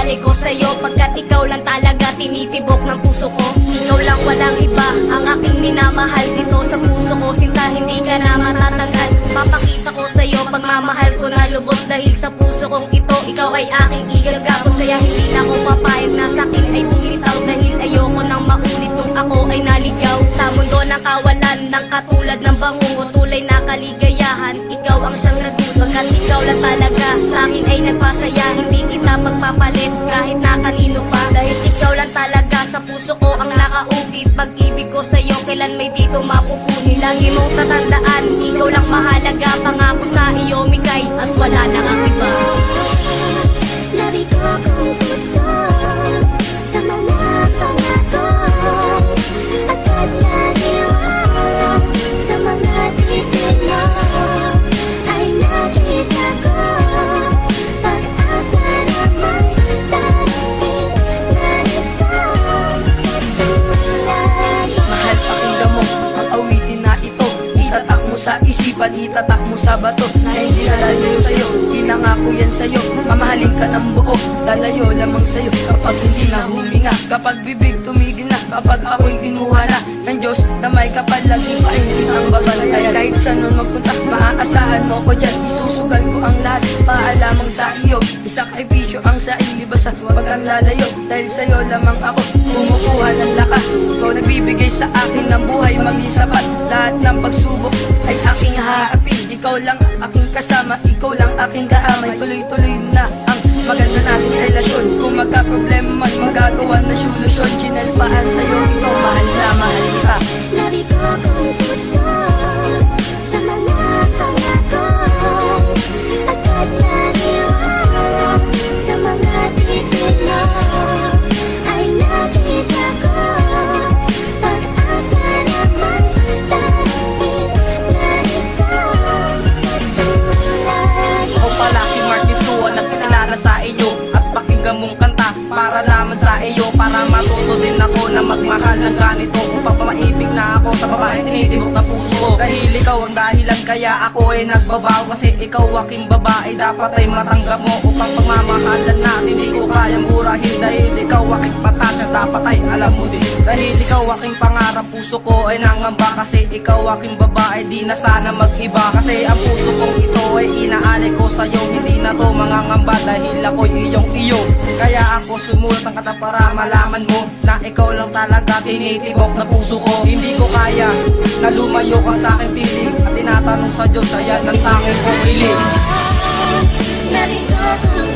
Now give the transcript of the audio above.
inaalay ko sa'yo, pagkat ikaw lang talaga tinitibok ng puso ko. Ikaw lang, walang iba, ang aking minamahal dito sa puso ko. Sinta, hindi ka na matatanggal. Papakita ko sa'yo, pagmamahal ko na lubos. Dahil sa puso kong ito, ikaw ay aking igagapos. Kaya hindi na ako papayag na sa'kin ay bumitaw. Dahil ayoko nang maulit kung ako ay naligaw. Sa mundo ng kawalan, ng katulad ng bangungo, tulay na kaligayahan, ikaw ang siyang nagdulot. Pagkat ikaw lang talaga sa'kin ay nagpasaya. Hindi kita magpapalit kahit na kanino pa. Dahil ikaw lang talaga sa puso ko ang nakaukit. Pag-ibig ko sa'yo kailan may dito mapupuni. Lagi mong tatandaan, ikaw lang mahalaga. Pangako sa iyo mikay at wala nang ang iba. Nabigo kong puso sa mga pangako, agad naniwala sa mga titig mo. Ay nakita ko pag-asa naman darating na isang katulad. Mahal, pakinggan mo ang awitin na ito. Itatak mo sa isipan, itatak mo sa bato, na hindi nalalayo sa'yo, pinangako yan sa'yo. Mamahalin ka ng buo, lalayo lamang sa'yo. Kapag hindi na huminga, kapag bibig tumigil na, kapag ako'y kinuha na ng Diyos na may kapal, lagi pa hindi ang babantayan. Kahit saan nun magpunta, maaasahan mo ko dyan. Isusugal ko ang lahat, paalamang sa iyo. Isakripisyo ang sa ilibas sa wag kang lalayo. Dahil sa'yo lamang ako kumukuha ng lakas. Ikaw nagbibigay sa akin ng buhay, maging sapat. Lahat ng pagsubok ay aking haharapin. Ikaw lang aking kasama, ikaw lang aking kaamay. Tuloy-tuloy na ang maganda nating relasyon. Kung magka-problema man, magagawa na solusyon. Chinel paan sa'yo, ikaw mahal na mahal ka. Nabigo kong puso sa mga pangako, agad naniwala sa mga titig mo. Ay nakita ko pag-asa naman darating na isang katulad. Ako pala si Marquis Suwan, nagkilala sa iyo at pakinggan mong kanta para lamang sa iyo, para matuto din ako na magmahal ng ganito. Kung pagmamaibig na ako sa babae, tinitibok na puso ko. Dahil ikaw ang dahilan kaya ako ay nagbabago. Kasi ikaw aking babae, dapat ay matanggap mo. Upang pagmamahalan natin, hindi ko kayang murahin. Dahil ikaw aking patasya, dapat ay alam mo din. Dahil ikaw aking pangarap, puso ko ay nangamba. Kasi ikaw aking babae, di na sana mag-iba. Kasi ang puso kong ito ay inaalay ko sa'yo. Hindi na to mangangamba dahil ako'y iyong iyo. Kaya ako sumulat ang kata para malaman mo na ikaw lang talaga tinitibok na puso ko. Hindi ko kaya na lumayo ka sa aking piling at tinatanong sa Diyos, kaya ng tanging kong hiling. Nabigo kong